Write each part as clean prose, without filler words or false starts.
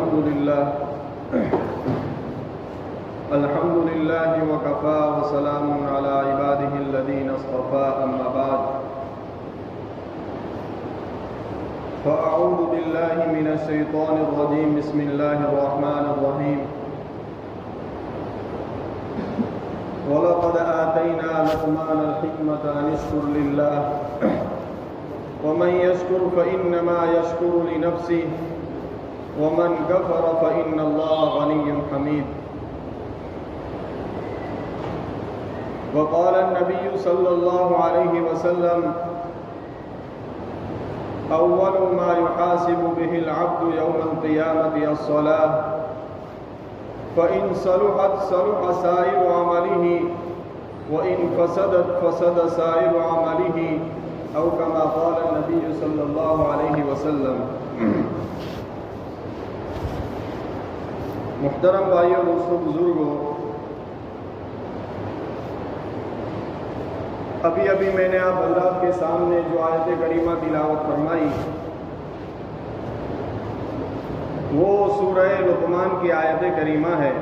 الحمد لله وكفى وسلام على عباده الذين اصطفى أما بعد فأعوذ بالله من الشيطان الرجيم بسم الله الرحمن الرحيم ولقد آتينا لقمان الحكمة أن اشكر لله ومن يشكر فإنما يشكر لنفسه ومن كفر فإن الله غني حميد وقال النبي صلى الله عليه وسلم أول ما يحاسب به العبد يوم القيامة الصلاة فإن صلحت صلح سائر عمله وإن فسدت فسد سائر عمله أو كما قال النبي صلى الله عليه وسلم۔ محترم بھائیوں، دوستوں، بزرگوں، ابھی میں نے آپ حضرات کے سامنے جو آیت کریمہ تلاوت فرمائی وہ سورہ لقمان کی آیت کریمہ ہے۔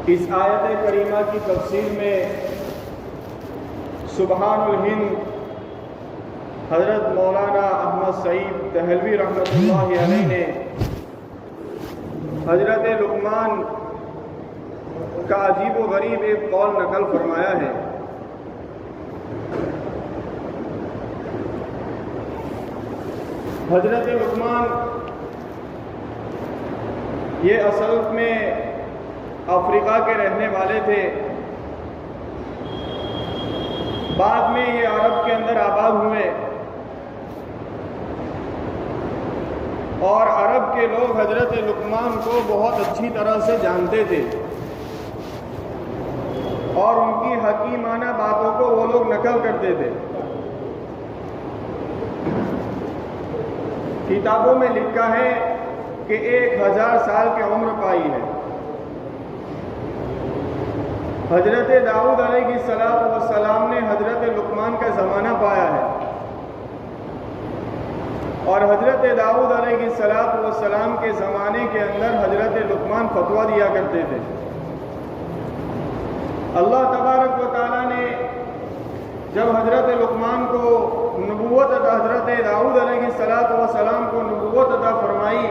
اس آیت کریمہ کی تفسیر میں سبحان الہند حضرت مولانا احمد سعید دہلوی رحمۃ اللہ علیہ نے حضرت لقمان کا عجیب و غریب ایک قول نقل فرمایا ہے۔ حضرت لقمان یہ اصل میں افریقہ کے رہنے والے تھے، بعد میں یہ عرب کے اندر آباد ہوئے اور عرب کے لوگ حضرت لقمان کو بہت اچھی طرح سے جانتے تھے اور ان کی حکیمانہ باتوں کو وہ لوگ نقل کرتے تھے۔ کتابوں میں لکھا ہے کہ 1000 سال کی عمر پائی ہے۔ حضرت داؤد علیہ السلام نے حضرت لقمان کا زمانہ پایا ہے اور حضرت داؤد علیہ السلام کے زمانے کے اندر حضرت لقمان فتویٰ دیا کرتے تھے۔ اللہ تبارک و تعالیٰ نے جب حضرت لقمان کو نبوت عطا، حضرت داؤد علیہ السلام کو نبوت عطا فرمائی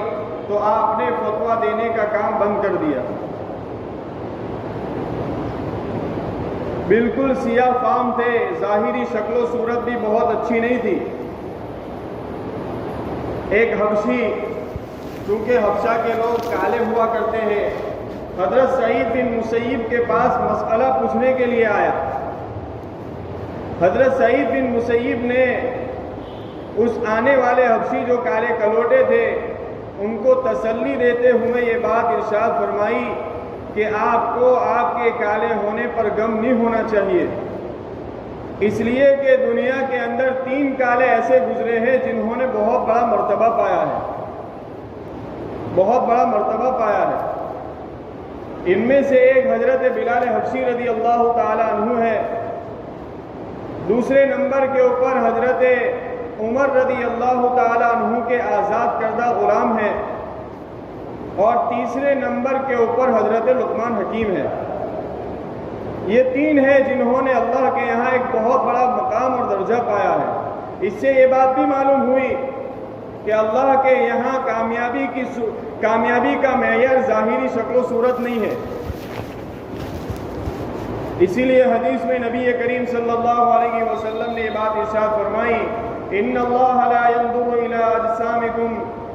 تو آپ نے فتویٰ دینے کا کام بند کر دیا۔ بالکل سیاہ فام تھے، ظاہری شکل و صورت بھی بہت اچھی نہیں تھی۔ ایک حبشی، چونکہ حبشہ کے لوگ کالے ہوا کرتے ہیں، حضرت سعید بن مسیب کے پاس مسئلہ پوچھنے کے لیے آیا۔ حضرت سعید بن مسیب نے اس آنے والے حبشی جو کالے کلوٹے تھے ان کو تسلی دیتے ہوئے یہ بات ارشاد فرمائی کہ آپ کو آپ کے کالے ہونے پر غم نہیں ہونا چاہیے، اس لیے کہ دنیا کے اندر 3 کالے ایسے گزرے ہیں جنہوں نے بہت بڑا مرتبہ پایا ہے، بہت بڑا مرتبہ پایا ہے۔ ان میں سے ایک حضرت بلال حبشی رضی اللہ تعالی عنہ ہے، دوسرے نمبر کے اوپر حضرت عمر رضی اللہ تعالی عنہ کے آزاد کردہ غلام ہیں اور تیسرے نمبر کے اوپر حضرت لقمان حکیم ہے۔ یہ 3 ہیں جنہوں نے اللہ کے یہاں ایک بہت بڑا مقام اور درجہ پایا ہے۔ اس سے یہ بات بھی معلوم ہوئی کہ اللہ کے یہاں کامیابی کا معیار ظاہری شکل و صورت نہیں ہے۔ اسی لیے حدیث میں نبی کریم صلی اللہ علیہ وسلم نے یہ بات ارشاد فرمائی، ان اللہ لا ينظر الى اجسامکم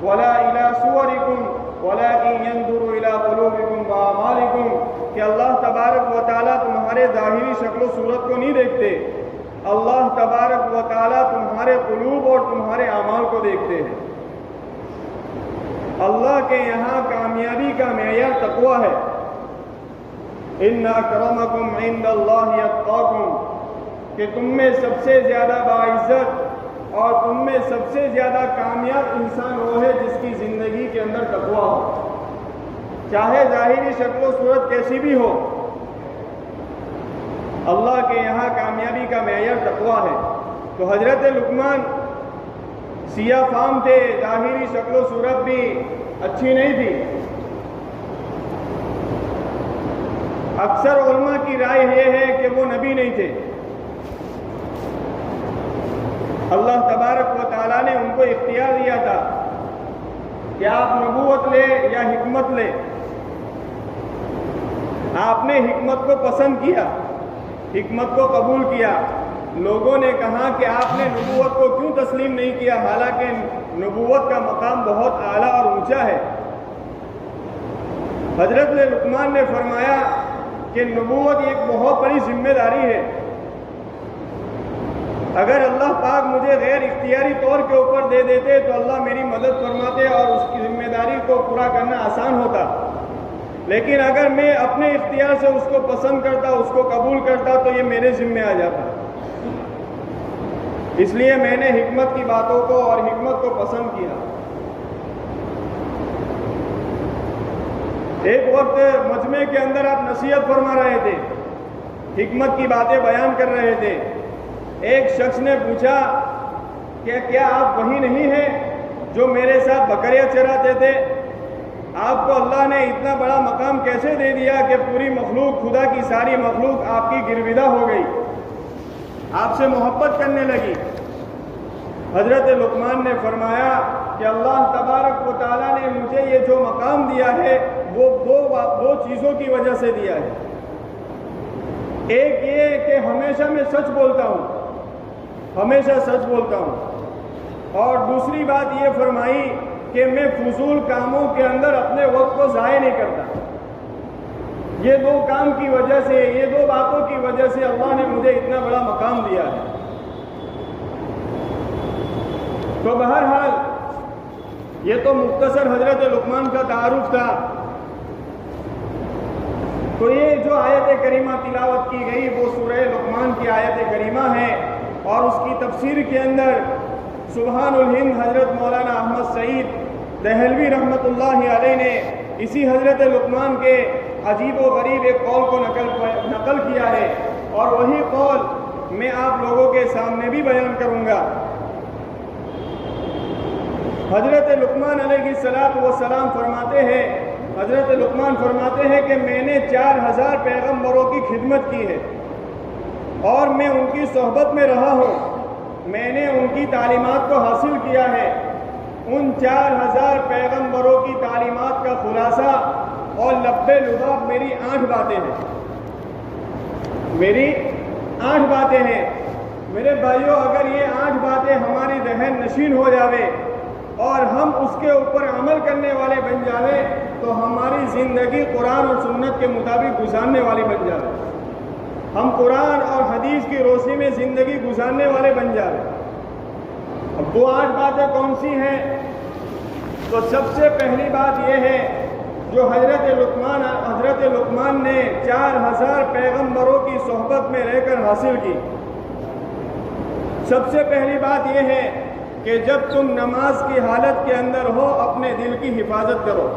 ولا الى صورکم ولكن ينظر الى قلوبکم واعمالکم، کہ اللہ تبارک و تعالیٰ تمہارے ظاہری شکل و صورت کو نہیں دیکھتے، اللہ تبارک و تعالیٰ تمہارے قلوب اور تمہارے اعمال کو دیکھتے ہیں۔ اللہ کے یہاں کامیابی کا معیار تقویٰ ہے۔ ان اکرمکم عند اللہ اتقاکم، کہ تم میں سب سے زیادہ باعزت اور تم میں سب سے زیادہ کامیاب انسان وہ ہے جس کی زندگی کے اندر تقویٰ ہو، چاہے ظاہری شکل و صورت کیسی بھی ہو۔ اللہ کے یہاں کامیابی کا معیار تقویٰ ہے۔ تو حضرت لقمان سیاہ فام تھے، ظاہری شکل و صورت بھی اچھی نہیں تھی۔ اکثر علماء کی رائے یہ ہے کہ وہ نبی نہیں تھے۔ اللہ تبارک و تعالیٰ نے ان کو اختیار دیا تھا کہ آپ نبوت لے یا حکمت لے۔ آپ نے حکمت کو پسند کیا، حکمت کو قبول کیا۔ لوگوں نے کہا کہ آپ نے نبوت کو کیوں تسلیم نہیں کیا، حالانکہ نبوت کا مقام بہت اعلیٰ اور اونچا ہے۔ حضرت لقمان نے فرمایا کہ نبوت ایک بہت بڑی ذمہ داری ہے۔ اگر اللہ پاک مجھے غیر اختیاری طور کے اوپر دے دیتے تو اللہ میری مدد فرماتے اور اس کی ذمہ داری کو پورا کرنا آسان ہوتا، لیکن اگر میں اپنے اختیار سے اس کو پسند کرتا، اس کو قبول کرتا تو یہ میرے ذمہ آ جاتا۔ اس لیے میں نے حکمت کی باتوں کو اور حکمت کو پسند کیا۔ ایک وقت مجمع کے اندر آپ نصیحت فرما رہے تھے، حکمت کی باتیں بیان کر رہے تھے۔ ایک شخص نے پوچھا کہ کیا آپ وہی نہیں ہیں جو میرے ساتھ بکریاں چراتے تھے؟ آپ کو اللہ نے اتنا بڑا مقام کیسے دے دیا کہ پوری مخلوق، خدا کی ساری مخلوق آپ کی گرویدہ ہو گئی، آپ سے محبت کرنے لگی؟ حضرت لقمان نے فرمایا کہ اللہ تبارک و تعالیٰ نے مجھے یہ جو مقام دیا ہے وہ دو چیزوں کی وجہ سے دیا ہے۔ ایک یہ کہ ہمیشہ میں سچ بولتا ہوں، ہمیشہ سچ بولتا ہوں، اور دوسری بات یہ فرمائی کہ میں فضول کاموں کے اندر اپنے وقت کو ضائع نہیں کرتا۔ یہ دو کام کی وجہ سے، یہ دو باتوں کی وجہ سے اللہ نے مجھے اتنا بڑا مقام دیا ہے۔ تو بہرحال یہ تو مختصر حضرت لقمان کا تعارف تھا۔ تو یہ جو آیت کریمہ تلاوت کی گئی وہ سورہ لقمان کی آیت کریمہ ہے، اور اس کی تفسیر کے اندر سبحان الہند حضرت مولانا احمد سعید دہلوی رحمۃ اللہ علیہ نے اسی حضرت لقمان کے عجیب و غریب ایک قول کو نقل کیا ہے، اور وہی قول میں آپ لوگوں کے سامنے بھی بیان کروں گا۔ حضرت لقمان علیہ السلام فرماتے ہیں، حضرت لقمان فرماتے ہیں کہ میں نے 4000 پیغمبروں کی خدمت کی ہے اور میں ان کی صحبت میں رہا ہوں، میں نے ان کی تعلیمات کو حاصل کیا ہے۔ ان 4000 پیغمبروں کی تعلیمات کا خلاصہ اور لب لباب میری 8 باتیں ہیں، میری 8 باتیں ہیں۔ میرے بھائیوں، اگر یہ 8 باتیں ہماری ذہن نشین ہو جاوے اور ہم اس کے اوپر عمل کرنے والے بن جاوے تو ہماری زندگی قرآن اور سنت کے مطابق گزارنے والی بن جاوے، ہم قرآن اور حدیث کی روشنی میں زندگی گزارنے والے بن جاوے۔ اب وہ 8 باتیں کون سی ہیں؟ تو سب سے پہلی بات یہ ہے جو حضرت لقمان نے 4000 پیغمبروں کی صحبت میں رہ کر حاصل کی۔ سب سے پہلی بات یہ ہے کہ جب تم نماز کی حالت کے اندر ہو اپنے دل کی حفاظت کرو،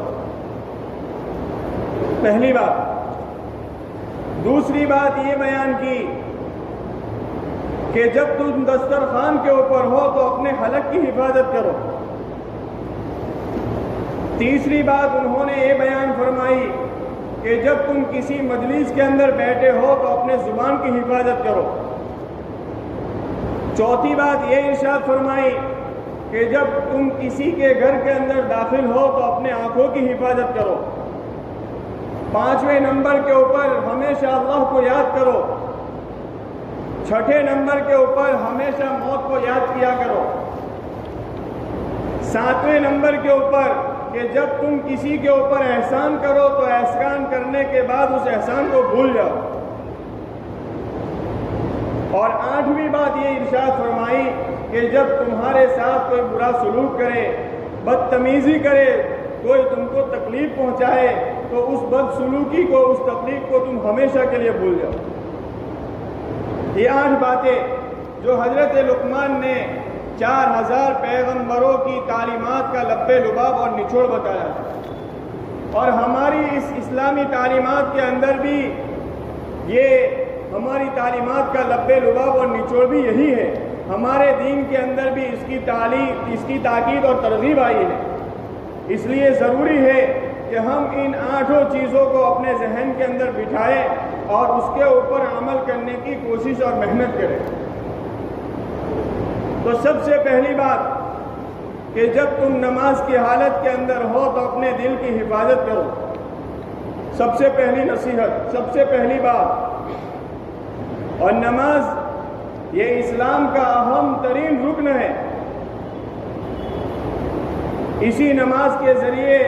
پہلی بات۔ دوسری بات یہ بیان کی کہ جب تم دسترخوان کے اوپر ہو تو اپنے حلق کی حفاظت کرو۔ تیسری بات انہوں نے یہ بیان فرمائی کہ جب تم کسی مجلس کے اندر بیٹھے ہو تو اپنے زبان کی حفاظت کرو۔ چوتھی بات یہ ارشاد فرمائی کہ جب تم کسی کے گھر کے اندر داخل ہو تو اپنے آنکھوں کی حفاظت کرو۔ 5ویں نمبر کے اوپر ہمیشہ اللہ کو یاد کرو۔ 6 نمبر کے اوپر ہمیشہ موت کو یاد کیا کرو۔ 7ویں نمبر کے اوپر کہ جب تم کسی کے اوپر احسان کرو تو احسان کرنے کے بعد اس احسان کو بھول جاؤ۔ اور 8ویں بات یہ ارشاد فرمائی کہ جب تمہارے ساتھ کوئی برا سلوک کرے، بدتمیزی کرے، کوئی تم کو تکلیف پہنچائے تو اس بدسلوکی کو، اس تکلیف کو تم ہمیشہ کے لیے بھول جاؤ۔ یہ 8 باتیں جو حضرت لقمان نے 4000 پیغمبروں کی تعلیمات کا لب لباب اور نچوڑ بتایا، اور ہماری اس اسلامی تعلیمات کے اندر بھی یہ ہماری تعلیمات کا لب لباب اور نچوڑ بھی یہی ہے ہمارے دین کے اندر بھی اس کی تعلیم، اس کی تاکید اور ترغیب آئی ہے۔ اس لیے ضروری ہے کہ ہم ان 8 چیزوں کو اپنے ذہن کے اندر بٹھائیں اور اس کے اوپر عمل کرنے کی کوشش اور محنت کریں۔ تو سب سے پہلی بات کہ جب تم نماز کی حالت کے اندر ہو تو اپنے دل کی حفاظت کرو۔ سب سے پہلی نصیحت، سب سے پہلی بات۔ اور نماز یہ اسلام کا اہم ترین رکن ہے۔ اسی نماز کے ذریعے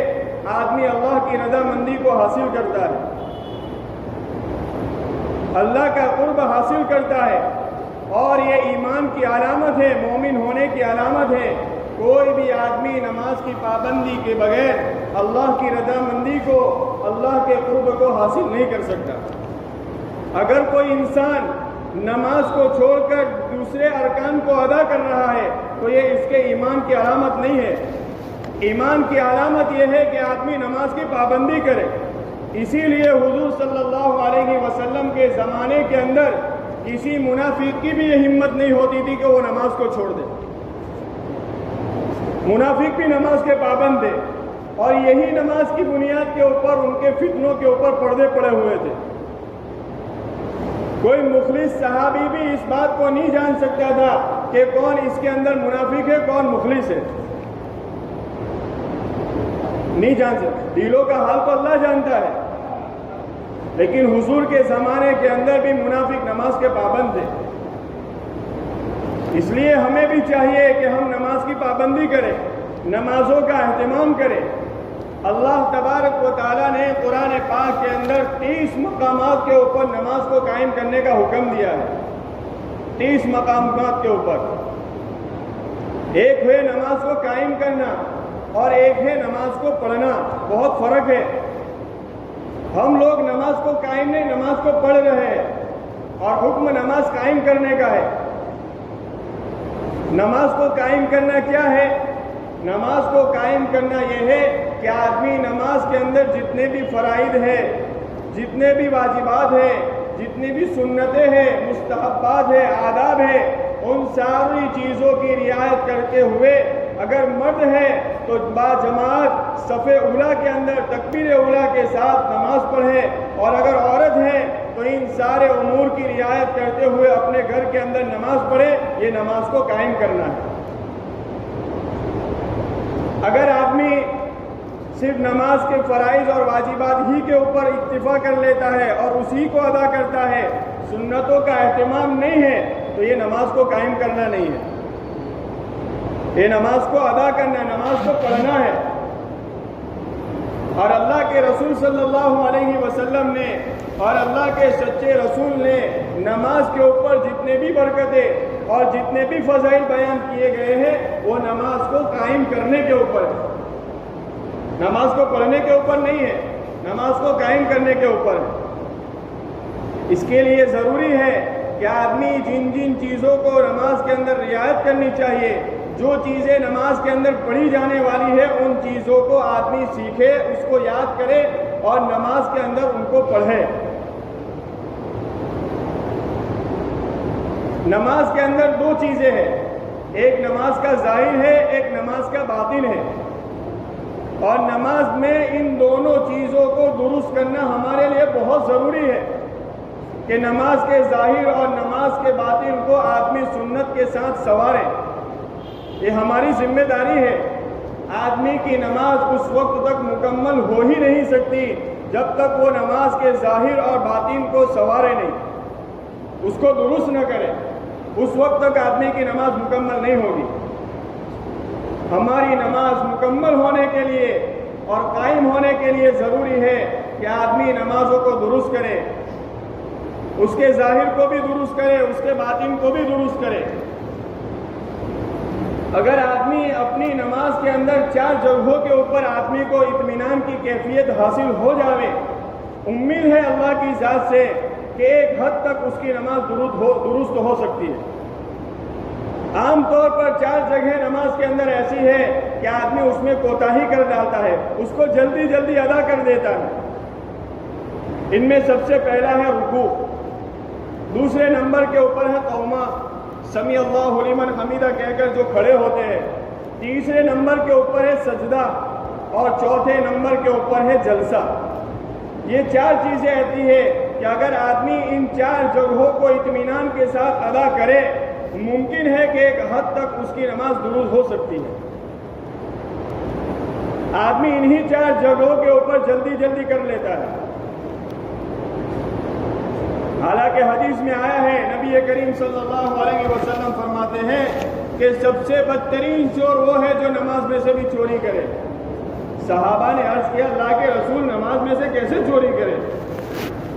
آدمی اللہ کی رضامندی کو حاصل کرتا ہے، اللہ کا قرب حاصل کرتا ہے، اور یہ ایمان کی علامت ہے، مومن ہونے کی علامت ہے۔ کوئی بھی آدمی نماز کی پابندی کے بغیر اللہ کی رضامندی کو، اللہ کے قرب کو حاصل نہیں کر سکتا۔ اگر کوئی انسان نماز کو چھوڑ کر دوسرے ارکان کو ادا کر رہا ہے تو یہ اس کے ایمان کی علامت نہیں ہے۔ ایمان کی علامت یہ ہے کہ آدمی نماز کی پابندی کرے۔ اسی لیے حضور صلی اللہ علیہ وسلم کے زمانے کے اندر کسی منافق کی بھی یہ ہمت نہیں ہوتی تھی کہ وہ نماز کو چھوڑ دے۔ منافق بھی نماز کے پابند تھے، اور یہی نماز کی بنیاد کے اوپر ان کے فتنوں کے اوپر پردے پڑے ہوئے تھے۔ کوئی مخلص صحابی بھی اس بات کو نہیں جان سکتا تھا کہ کون اس کے اندر منافق ہے، کون مخلص ہے، نہیں جان سکتا۔ دلوں کا حال تو اللہ جانتا ہے، لیکن حضور کے زمانے کے اندر بھی منافق نماز کے پابند تھے۔ اس لیے ہمیں بھی چاہیے کہ ہم نماز کی پابندی کریں، نمازوں کا اہتمام کریں۔ اللہ تبارک و تعالیٰ نے قرآن پاک کے اندر 30 مقامات کے اوپر نماز کو قائم کرنے کا حکم دیا ہے۔ 30 مقامات کے اوپر، ایک ہے نماز کو قائم کرنا اور ایک ہے نماز کو پڑھنا، بہت فرق ہے۔ ہم لوگ نماز کو قائم نہیں، نماز کو پڑھ رہے ہیں، اور حکم نماز قائم کرنے کا ہے۔ نماز کو قائم کرنا کیا ہے؟ نماز کو قائم کرنا یہ ہے کہ آدمی نماز کے اندر جتنے بھی فرائض ہیں، جتنے بھی واجبات ہیں، جتنی بھی سنتیں ہیں، مستحبات ہیں، آداب ہیں، ان ساری چیزوں کی رعایت کرتے ہوئے اگر مرد ہے تو باجماعت صف اولیٰ کے اندر تکبیر اولیٰ کے ساتھ نماز پڑھے، اور اگر عورت ہے تو ان سارے امور کی رعایت کرتے ہوئے اپنے گھر کے اندر نماز پڑھے۔ یہ نماز کو قائم کرنا ہے۔ اگر آدمی صرف نماز کے فرائض اور واجبات ہی کے اوپر اکتفا کر لیتا ہے اور اسی کو ادا کرتا ہے، سنتوں کا اہتمام نہیں ہے، تو یہ نماز کو قائم کرنا نہیں ہے۔ یہ نماز کو ادا کرنا، نماز کو پڑھنا ہے۔ اور اللہ کے رسول صلی اللہ علیہ وسلم نے اور اللہ کے سچے رسول نے نماز کے اوپر جتنے بھی برکتیں اور جتنے بھی فضائل بیان کیے گئے ہیں وہ نماز کو قائم کرنے کے اوپر ہے، نماز کو پڑھنے کے اوپر نہیں ہے، نماز کو قائم کرنے کے اوپر ہے۔ اس کے لیے ضروری ہے کہ آدمی جن جن چیزوں کو نماز کے اندر رعایت کرنی چاہیے، جو چیزیں نماز کے اندر پڑھی جانے والی ہے، ان چیزوں کو آدمی سیکھے، اس کو یاد کرے اور نماز کے اندر ان کو پڑھے۔ نماز کے اندر 2 چیزیں ہیں، ایک نماز کا ظاہر ہے، ایک نماز کا باطن ہے، اور نماز میں ان دونوں چیزوں کو درست کرنا ہمارے لیے بہت ضروری ہے کہ نماز کے ظاہر اور نماز کے باطن کو آدمی سنت کے ساتھ سنوارے۔ یہ ہماری ذمہ داری ہے۔ آدمی کی نماز اس وقت تک مکمل ہو ہی نہیں سکتی جب تک وہ نماز کے ظاہر اور باطن کو سنوارے نہیں، اس کو درست نہ کرے، اس وقت تک آدمی کی نماز مکمل نہیں ہوگی۔ ہماری نماز مکمل ہونے کے لیے اور قائم ہونے کے لیے ضروری ہے کہ آدمی نمازوں کو درست کرے، اس کے ظاہر کو بھی درست کرے، اس کے باطن کو بھی درست کرے۔ اگر آدمی اپنی نماز کے اندر 4 جگہوں کے اوپر آدمی کو اطمینان کی کیفیت حاصل ہو جاوے، امید ہے اللہ کی ذات سے کہ ایک حد تک اس کی نماز درست ہو سکتی ہے۔ عام طور پر 4 جگہ نماز کے اندر ایسی ہے کہ آدمی اس میں کوتاہی کر ڈالتا ہے، اس کو جلدی جلدی ادا کر دیتا ہے۔ ان میں سب سے پہلا ہے رکوع، دوسرے نمبر کے اوپر ہے قوما، سمی اللہ لمن حمیدہ کہہ کر جو کھڑے ہوتے ہیں، تیسرے نمبر کے اوپر ہے سجدہ، اور چوتھے نمبر کے اوپر ہے جلسہ۔ یہ چار چیزیں ایسی ہیں کہ اگر آدمی ان چار جگہوں کو اطمینان کے ساتھ ادا کرے، ممکن ہے کہ ایک حد تک اس کی نماز درست ہو سکتی ہے۔ آدمی انہی چار جگہوں کے اوپر جلدی جلدی کر لیتا ہے۔ حالانکہ حدیث میں آیا ہے، نبی کریم صلی اللہ علیہ وسلم فرماتے ہیں کہ سب سے بدترین چور وہ ہے جو نماز میں سے بھی چوری کرے۔ صحابہ نے عرض کیا، اللہ کے رسول نماز میں سے کیسے چوری کرے؟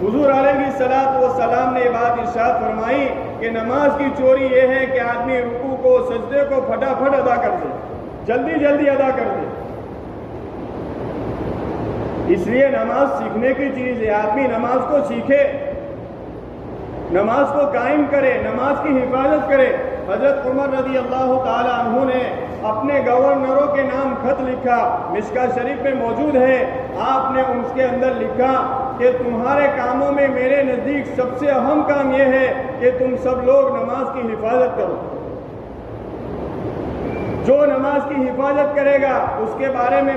حضور علیہ الصلوۃ والسلام نے یہ بات ارشاد فرمائی کہ نماز کی چوری یہ ہے کہ آدمی رکوع کو، سجدے کو پھٹافٹ ادا کر دے، جلدی جلدی ادا کر دے۔ اس لیے نماز سیکھنے کی چیز ہے، آدمی نماز کو سیکھے، نماز کو قائم کرے، نماز کی حفاظت کرے۔ حضرت عمر رضی اللہ تعالی عنہ نے اپنے گورنروں کے نام خط لکھا، مشکاۃ شریف میں موجود ہے۔ آپ نے اس کے اندر لکھا کہ تمہارے کاموں میں میرے نزدیک سب سے اہم کام یہ ہے کہ تم سب لوگ نماز کی حفاظت کرو۔ جو نماز کی حفاظت کرے گا اس کے بارے میں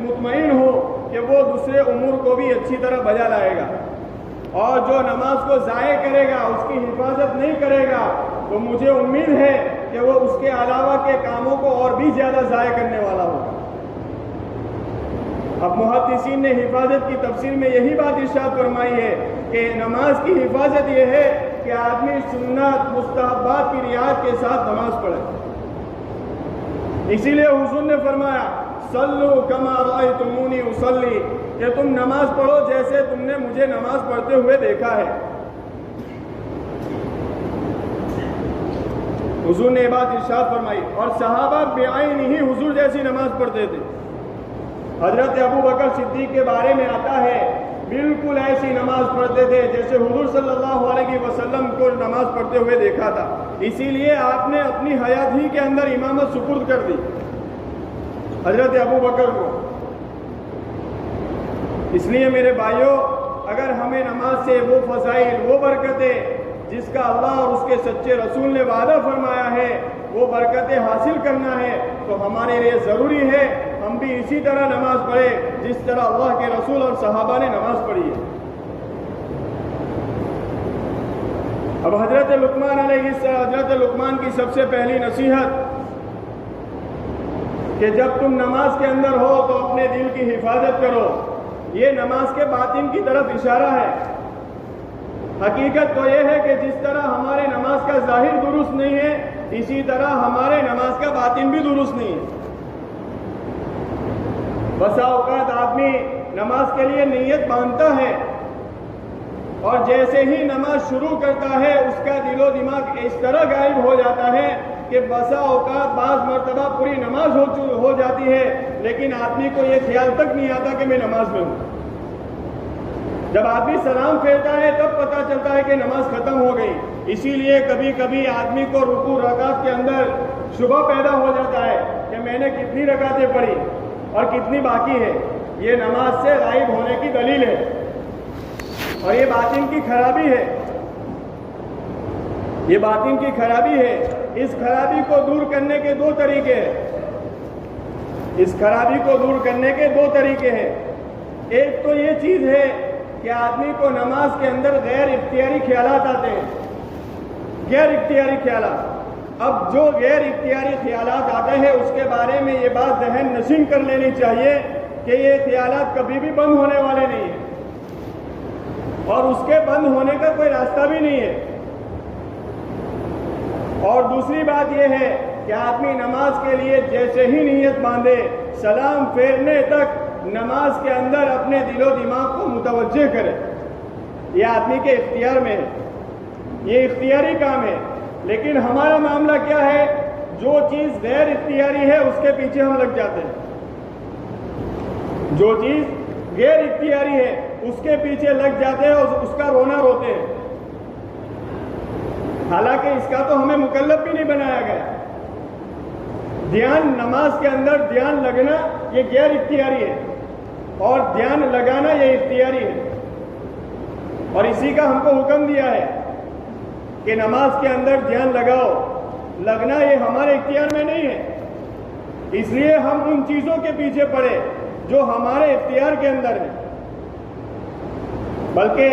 مطمئن ہوں کہ وہ دوسرے امور کو بھی اچھی طرح بجا لائے گا، اور جو نماز کو ضائع کرے گا، اس کی حفاظت نہیں کرے گا، تو مجھے امید ہے کہ وہ اس کے علاوہ کے کاموں کو اور بھی زیادہ ضائع کرنے والا ہوگا۔ اب محدثین نے حفاظت کی تفسیر میں یہی بات ارشاد فرمائی ہے کہ نماز کی حفاظت یہ ہے کہ آدمی سنت مستحبات کی رعایت کے ساتھ نماز پڑھے۔ اسی لیے حضور نے فرمایا، صلو کما رأیتمونی اصلی، کہ تم نماز پڑھو جیسے تم نے مجھے نماز پڑھتے ہوئے دیکھا ہے۔ حضور نے یہ بات ارشاد فرمائی، اور صحابہ بعین ہی حضور جیسی نماز پڑھتے تھے۔ حضرت ابو بکر صدیق کے بارے میں آتا ہے، بالکل ایسی نماز پڑھتے تھے جیسے حضور صلی اللہ علیہ وسلم کو نماز پڑھتے ہوئے دیکھا تھا۔ اسی لیے آپ نے اپنی حیات ہی کے اندر امامت سپرد کر دی حضرت ابو بکر کو۔ اس لیے میرے بھائیوں، اگر ہمیں نماز سے وہ فضائل، وہ برکتیں جس کا اللہ اور اس کے سچے رسول نے وعدہ فرمایا ہے، وہ برکتیں حاصل کرنا ہے، تو ہمارے لیے ضروری ہے ہم بھی اسی طرح نماز پڑھے جس طرح اللہ کے رسول اور صحابہ نے نماز پڑھی ہے۔ اب حضرت لقمان علیہ السلام، حضرت لقمان کی سب سے پہلی نصیحت کہ جب تم نماز کے اندر ہو تو اپنے دل کی حفاظت کرو، یہ نماز کے باطن کی طرف اشارہ ہے۔ حقیقت تو یہ ہے کہ جس طرح ہمارے نماز کا ظاہر درست نہیں ہے، اسی طرح ہمارے نماز کا باطن بھی درست نہیں ہے۔ بسا اوقات آدمی نماز کے لیے نیت باندھتا ہے، اور جیسے ہی نماز شروع کرتا ہے اس کا دل و دماغ اس طرح غائب ہو جاتا ہے کہ بسا اوقات بعض مرتبہ پوری نماز ہو جاتی ہے، لیکن آدمی کو یہ خیال تک نہیں آتا کہ میں نماز میں ہوں۔ جب آدمی سلام پھیرتا ہے تب پتہ چلتا ہے کہ نماز ختم ہو گئی۔ اسی لیے کبھی کبھی آدمی کو رکوع رکعت کے اندر شبہ پیدا ہو جاتا ہے کہ میں نے کتنی رکعتیں پڑھی اور کتنی باقی ہے۔ یہ نماز سے غائب ہونے کی دلیل ہے، اور یہ باطن کی خرابی ہے، یہ باطن کی خرابی ہے۔ اس خرابی کو دور کرنے کے دو طریقے ہیں، اس خرابی کو دور کرنے کے دو طریقے ہیں۔ ایک تو یہ چیز ہے کہ آدمی کو نماز کے اندر غیر اختیاری خیالات آتے ہیں، غیر اختیاری خیالات۔ اب جو غیر اختیاری خیالات آتے ہیں اس کے بارے میں یہ بات ذہن نشین کر لینی چاہیے کہ یہ خیالات کبھی بھی بند ہونے والے نہیں ہیں، اور اس کے بند ہونے کا کوئی راستہ بھی نہیں ہے۔ اور دوسری بات یہ ہے کہ آدمی نماز کے لیے جیسے ہی نیت باندھے، سلام پھیرنے تک نماز کے اندر اپنے دل و دماغ کو متوجہ کرے۔ یہ آدمی کے اختیار میں ہے، یہ اختیاری کام ہے۔ لیکن ہمارا معاملہ کیا ہے؟ جو چیز غیر اختیاری ہے اس کے پیچھے ہم لگ جاتے ہیں، جو چیز غیر اختیاری ہے اس کے پیچھے لگ جاتے ہیں اور اس کا رونا روتے ہیں، حالانکہ اس کا تو ہمیں مکلف بھی نہیں بنایا گیا۔ دھیان، نماز کے اندر دھیان لگنا یہ غیر اختیاری ہے، اور دھیان لگانا یہ اختیاری ہے، اور اسی کا ہم کو حکم دیا ہے کہ نماز کے اندر دھیان لگاؤ، لگنا یہ ہمارے اختیار میں نہیں ہے، اس لیے ہم ان چیزوں کے پیچھے پڑے جو ہمارے اختیار کے اندر ہے۔ بلکہ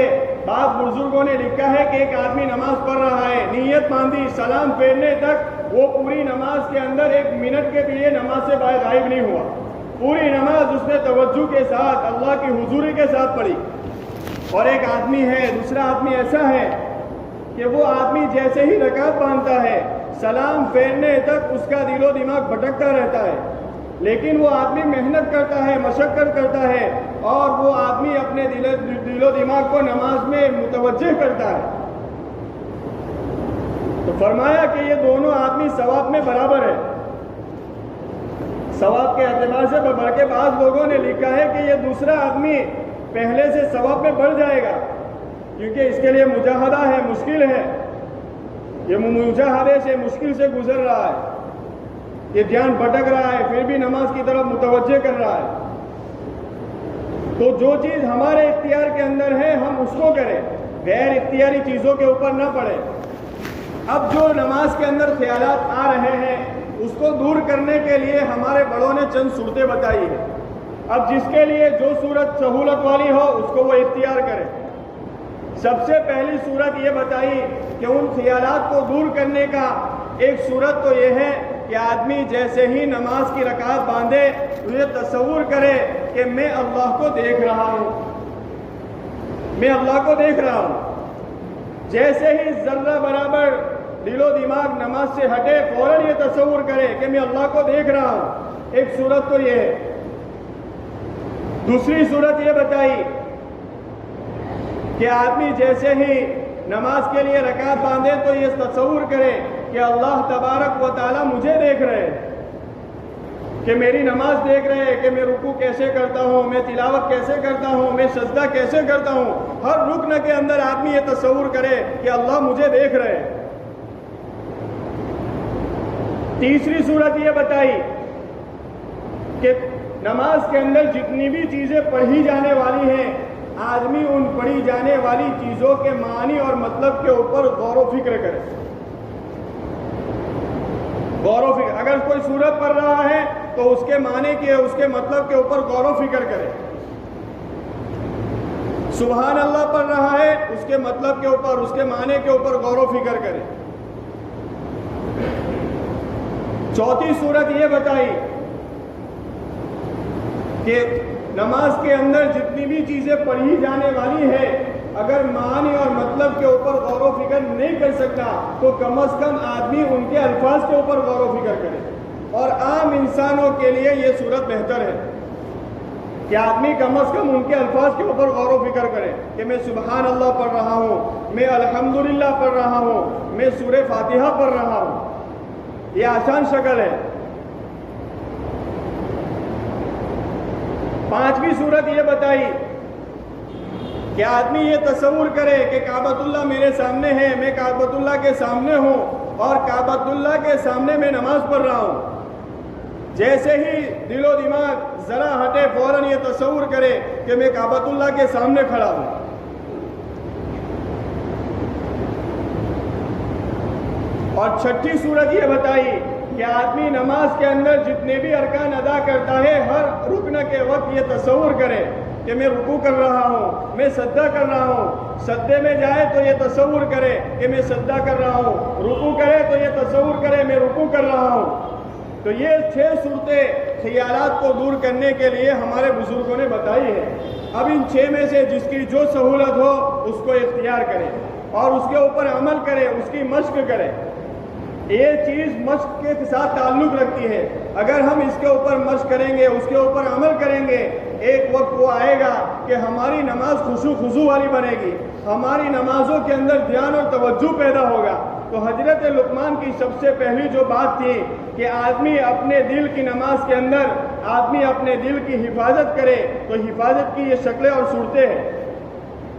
بعض بزرگوں نے لکھا ہے کہ ایک آدمی نماز پڑھ رہا ہے، نیت باندھی، سلام پھیرنے تک وہ پوری نماز کے اندر 1 منٹ کے لیے نماز سے باہر غائب نہیں ہوا، پوری نماز اس نے توجہ کے ساتھ اللہ کی حضوری کے ساتھ پڑھی۔ اور ایک آدمی ہے، دوسرا آدمی ایسا ہے کہ وہ آدمی جیسے ہی رکعت باندھتا ہے، سلام پھیرنے تک اس کا دل و دماغ بھٹکتا رہتا ہے، لیکن وہ آدمی محنت کرتا ہے، مشقت کرتا ہے، اور وہ آدمی اپنے دل و دماغ کو نماز میں متوجہ کرتا ہے۔ تو فرمایا کہ یہ دونوں آدمی ثواب میں برابر ہے، ثواب کے اعتبار سے، بلکہ بعض لوگوں نے لکھا ہے کہ یہ دوسرا آدمی پہلے سے ثواب میں بڑھ جائے گا، کیونکہ اس کے لیے مجاہدہ ہے، مشکل ہے، یہ مجاہدے سے مشکل سے گزر رہا ہے، یہ دھیان بھٹک رہا ہے، پھر بھی نماز کی طرف متوجہ کر رہا ہے۔ تو جو چیز ہمارے اختیار کے اندر ہے ہم اس کو کریں، غیر اختیاری چیزوں کے اوپر نہ پڑے۔ اب جو نماز کے اندر خیالات آ رہے ہیں اس کو دور کرنے کے لیے ہمارے بڑوں نے چند صورتیں بتائی ہیں۔ اب جس کے لیے جو صورت سہولت والی ہو اس کو وہ اختیار کرے۔ سب سے پہلی صورت یہ بتائی کہ ان خیالات کو دور کرنے کا ایک صورت تو یہ ہے کہ آدمی جیسے ہی نماز کی رکعت باندھے تو یہ تصور کرے کہ میں اللہ کو دیکھ رہا ہوں، میں اللہ کو دیکھ رہا ہوں۔ جیسے ہی ذرہ برابر دل و دماغ نماز سے ہٹے فوراً یہ تصور کرے کہ میں اللہ کو دیکھ رہا ہوں۔ ایک صورت تو یہ ہے۔ دوسری صورت یہ بتائی کہ آدمی جیسے ہی نماز کے لیے رکعت باندھے تو یہ تصور کرے کہ اللہ تبارک و تعالیٰ مجھے دیکھ رہے ہیں، کہ میری نماز دیکھ رہے ہیں، کہ میں رکوع کیسے کرتا ہوں، میں تلاوت کیسے کرتا ہوں، میں سجدہ کیسے کرتا ہوں۔ ہر رکن کے اندر آدمی یہ تصور کرے کہ اللہ مجھے دیکھ رہے ہیں۔ تیسری صورت یہ بتائی کہ نماز کے اندر جتنی بھی چیزیں پڑھی جانے والی ہیں آدمی ان پڑھی جانے والی چیزوں کے معنی اور مطلب کے اوپر غور و فکر کرے۔ غور و فکر، اگر کوئی سورت پڑھ رہا ہے تو اس کے معنی کے، اس کے مطلب کے اوپر غور و فکر کرے۔ سبحان اللہ پڑھ رہا ہے، اس کے مطلب کے اوپر، اس کے معنی کے اوپر غور و فکر کرے۔ چوتھی صورت یہ بتائی کہ نماز کے اندر جتنی بھی چیزیں پڑھی جانے والی ہے اگر معنی اور مطلب کے اوپر غور و فکر نہیں کر سکتا تو کم از کم آدمی ان کے الفاظ کے اوپر غور و فکر کرے۔ اور عام انسانوں کے لیے یہ صورت بہتر ہے کہ آدمی کم از کم ان کے الفاظ کے اوپر غور و فکر کرے کہ میں سبحان اللہ پڑھ رہا ہوں، میں الحمدللہ پڑھ رہا ہوں، میں سورہ فاتحہ پڑھ رہا ہوں۔ یہ آسان شکل ہے۔ پانچویں صورت یہ بتائی کہ آدمی یہ تصور کرے کہ کعبۃ اللہ میرے سامنے ہے، میں کعبۃ اللہ کے سامنے ہوں اور کعبۃ اللہ کے سامنے میں نماز پڑھ رہا ہوں۔ جیسے ہی دل و دماغ ذرا ہٹے فوراً یہ تصور کرے کہ میں کعبۃ اللہ کے سامنے کھڑا ہوں۔ اور چھٹی صورت یہ بتائی کہ آدمی نماز کے اندر جتنے بھی ارکان ادا کرتا ہے ہر رکن کے وقت یہ تصور کرے کہ میں رکوع کر رہا ہوں، میں سجدہ کر رہا ہوں۔ سجدے میں جائے تو یہ تصور کرے کہ میں سجدہ کر رہا ہوں، رکوع کرے تو یہ تصور کرے میں رکوع کر رہا ہوں۔ تو یہ 6 صورتیں خیالات کو دور کرنے کے لیے ہمارے بزرگوں نے بتائی ہے۔ اب ان 6 میں سے جس کی جو سہولت ہو اس کو اختیار کرے اور اس کے اوپر عمل کرے، اس کی مشق کرے۔ یہ چیز مشق کے ساتھ تعلق رکھتی ہے۔ اگر ہم اس کے اوپر مشق کریں گے، اس کے اوپر عمل کریں گے، ایک وقت وہ آئے گا کہ ہماری نماز خشوع خضوع والی بنے گی، ہماری نمازوں کے اندر دھیان اور توجہ پیدا ہوگا۔ تو حضرت لقمان کی سب سے پہلی جو بات تھی کہ آدمی اپنے دل کی نماز کے اندر آدمی اپنے دل کی حفاظت کرے، تو حفاظت کی یہ شکلیں اور صورتیں ہیں۔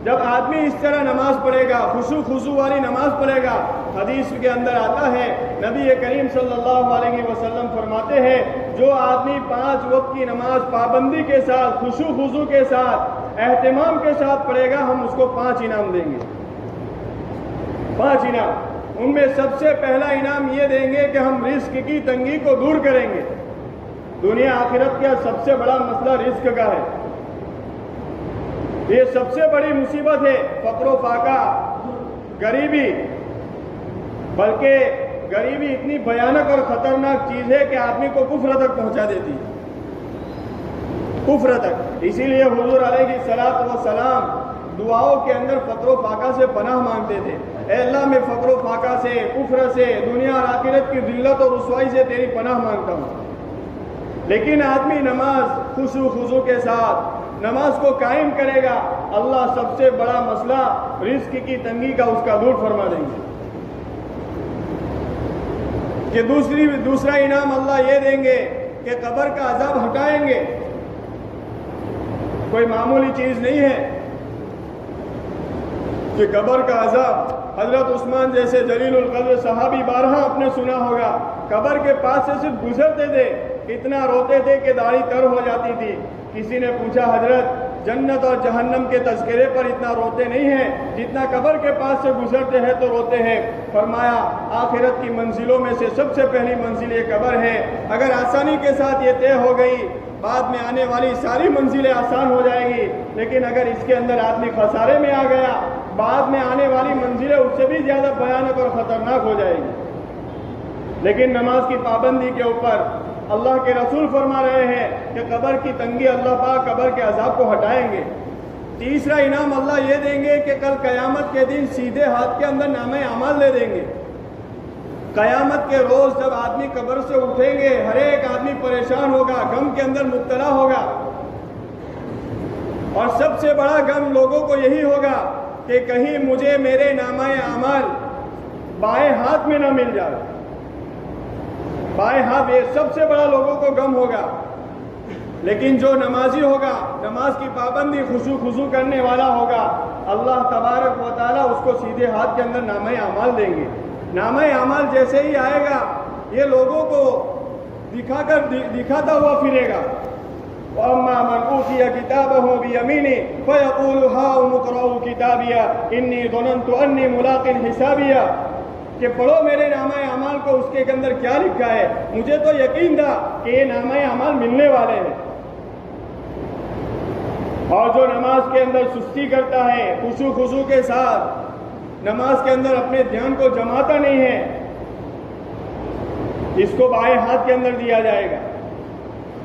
جب آدمی اس طرح نماز پڑھے گا، خشوع خضوع والی نماز پڑھے گا، حدیث کے اندر آتا ہے نبی کریم صلی اللہ علیہ وسلم فرماتے ہیں جو آدمی 5 وقت کی نماز پابندی کے ساتھ، خشوع خضوع کے ساتھ، اہتمام کے ساتھ پڑھے گا، ہم اس کو 5 انعام دیں گے۔ 5 انعام۔ ان میں سب سے پہلا انعام یہ دیں گے کہ ہم رزق کی تنگی کو دور کریں گے۔ دنیا آخرت کا سب سے بڑا مسئلہ رزق کا ہے، یہ سب سے بڑی مصیبت ہے، فقر و فاقہ، غریبی۔ بلکہ غریبی اتنی بھیانک اور خطرناک چیز ہے کہ آدمی کو کفر تک پہنچا دیتی ہے، کفر تک۔ اسی لیے حضور علیہ الصلوۃ والسلام دعاؤں کے اندر فقر و فاقہ سے پناہ مانگتے تھے، اے اللہ میں فقر و فاقہ سے، کفر سے، دنیا اور آخرت کی ذلت اور رسوائی سے تیری پناہ مانگتا ہوں۔ لیکن آدمی نماز خشوع خضوع کے ساتھ نماز کو قائم کرے گا، اللہ سب سے بڑا مسئلہ رزق کی تنگی کا اس کا دور فرما دیں گے۔ کہ دوسرا انعام اللہ یہ دیں گے کہ قبر کا عذاب ہٹائیں گے۔ کوئی معمولی چیز نہیں ہے کہ قبر کا عذاب۔ حضرت عثمان جیسے جلیل القدر صحابی بارہا آپ نے سنا ہوگا، قبر کے پاس سے صرف گزرتے تھے، اتنا روتے تھے کہ داڑھی تر ہو جاتی تھی۔ کسی نے پوچھا حضرت جنت اور جہنم کے تذکرے پر اتنا روتے نہیں ہیں جتنا قبر کے پاس سے گزرتے ہیں تو روتے ہیں؟ فرمایا آخرت کی منزلوں میں سے سب سے پہلی منزل یہ قبر ہے، اگر آسانی کے ساتھ یہ طے ہو گئی بعد میں آنے والی ساری منزلیں آسان ہو جائے گی، لیکن اگر اس کے اندر آدمی خسارے میں آ گیا بعد میں آنے والی منزلیں اس سے بھی زیادہ بھیانک اور خطرناک ہو جائے گی۔ لیکن نماز کی پابندی کے اوپر اللہ کے رسول فرما رہے ہیں کہ قبر کی تنگی اللہ پاک قبر کے عذاب کو ہٹائیں گے۔ تیسرا انعام اللہ یہ دیں گے کہ کل قیامت کے دن سیدھے ہاتھ کے اندر نامہ اعمال لے دیں گے۔ قیامت کے روز جب آدمی قبر سے اٹھیں گے ہر ایک آدمی پریشان ہوگا، غم کے اندر مبتلا ہوگا، اور سب سے بڑا غم لوگوں کو یہی ہوگا کہ کہیں مجھے میرے نامہ اعمال بائیں ہاتھ میں نہ مل جائے۔ بائیں ہاتھ، یہ سب سے بڑا لوگوں کو غم ہوگا۔ لیکن جو نمازی ہوگا، نماز کی پابندی خشوع خضوع کرنے والا ہوگا، اللہ تبارک و تعالیٰ اس کو سیدھے ہاتھ کے اندر نامہ اعمال دیں گے۔ نامہ اعمال جیسے ہی آئے گا یہ لوگوں کو دکھاتا ہوا پھرے گا۔ وَأَمَّا مَنْ أُوتِيَ كِتَابَهُ بِيَمِينِهِ فَيَقُولُ هَاؤُمُ اقْرَءُوا كِتَابِيَهْ إِنِّي ظَنَنتُ أَنِّي مُلَاقٍ حِسَابِيَهْ کہ پڑھو میرے نامہ اعمال کو، اس کے اندر کیا لکھا ہے، مجھے تو یقین تھا کہ یہ نامہ اعمال ملنے والے ہیں۔ اور جو نماز کے اندر سستی کرتا ہے، خشوع خضوع کے ساتھ نماز کے اندر اپنے دھیان کو جماتا نہیں ہے، اس کو بائیں ہاتھ کے اندر دیا جائے گا۔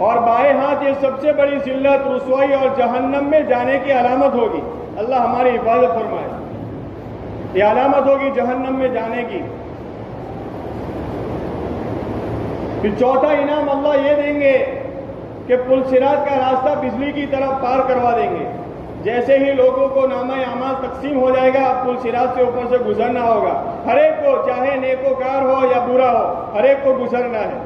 اور بائیں ہاتھ یہ سب سے بڑی ذلت، رسوائی اور جہنم میں جانے کی علامت ہوگی۔ اللہ ہماری حفاظت فرمائے۔ یہ علامت ہوگی جہنم میں جانے کی۔ پھر چوتھا انعام اللہ یہ دیں گے کہ پل صراط کا راستہ بجلی کی طرف پار کروا دیں گے۔ جیسے ہی لوگوں کو نامہ اعمال تقسیم ہو جائے گا پل صراط سے اوپر سے گزرنا ہوگا، ہر ایک کو، چاہے نیکوکار ہو یا برا ہو، ہر ایک کو گزرنا ہے۔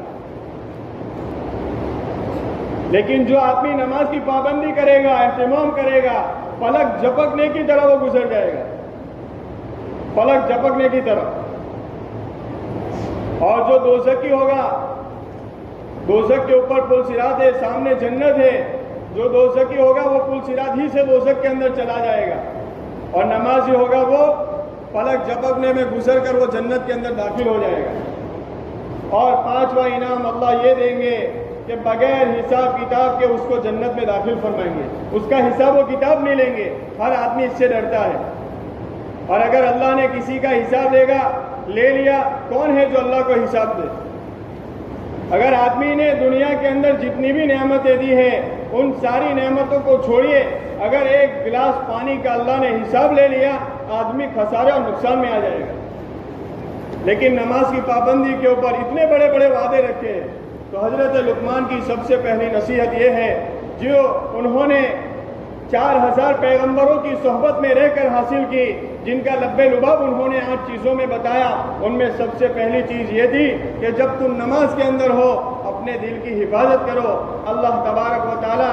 لیکن جو آدمی نماز کی پابندی کرے گا، اہتمام کرے گا، پلک جھپکنے کی طرح وہ گزر جائے گا، پلک جھپکنے کی طرح۔ اور جو دوزخی ہوگا، دوزخ کے اوپر پل صراط ہے، سامنے جنت ہے، جو دوزخی ہوگا وہ پل صراط ہی سے دوزخ کے اندر چلا جائے گا، اور نمازی ہوگا وہ پلک جھپکنے میں گزر کر وہ جنت کے اندر داخل ہو جائے گا۔ اور پانچواں انعام اللہ یہ دیں گے کہ بغیر حساب کتاب کے اس کو جنت میں داخل فرمائیں گے، اس کا حساب و کتاب نہیں لیں گے۔ ہر آدمی اس سے ڈرتا ہے، اور اگر اللہ نے کسی کا حساب لے لیا، کون ہے جو اللہ کو حساب دے؟ اگر آدمی نے دنیا کے اندر جتنی بھی نعمتیں دی ہیں ان ساری نعمتوں کو چھوڑیے، اگر ایک گلاس پانی کا اللہ نے حساب لے لیا آدمی خسارے اور نقصان میں آ جائے گا۔ لیکن نماز کی پابندی کے اوپر اتنے بڑے بڑے وعدے رکھے ہیں، تو حضرت لقمان کی سب سے پہلی نصیحت یہ ہے، جو انہوں نے 4000 پیغمبروں کی صحبت میں رہ کر حاصل کی، جن کا لب لباب انہوں نے 8 چیزوں میں بتایا، ان میں سب سے پہلی چیز یہ تھی کہ جب تم نماز کے اندر ہو اپنے دل کی حفاظت کرو۔ اللہ تبارک و تعالی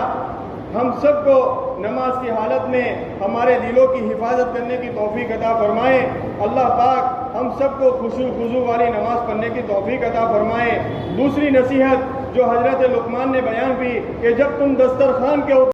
ہم سب کو نماز کی حالت میں ہمارے دلوں کی حفاظت کرنے کی توفیق عطا فرمائے۔ اللہ پاک ہم سب کو خشوع خضوع والی نماز پڑھنے کی توفیق عطا فرمائے۔ دوسری نصیحت جو حضرت لقمان نے بیان کی کہ جب تم دسترخوان کے اوپر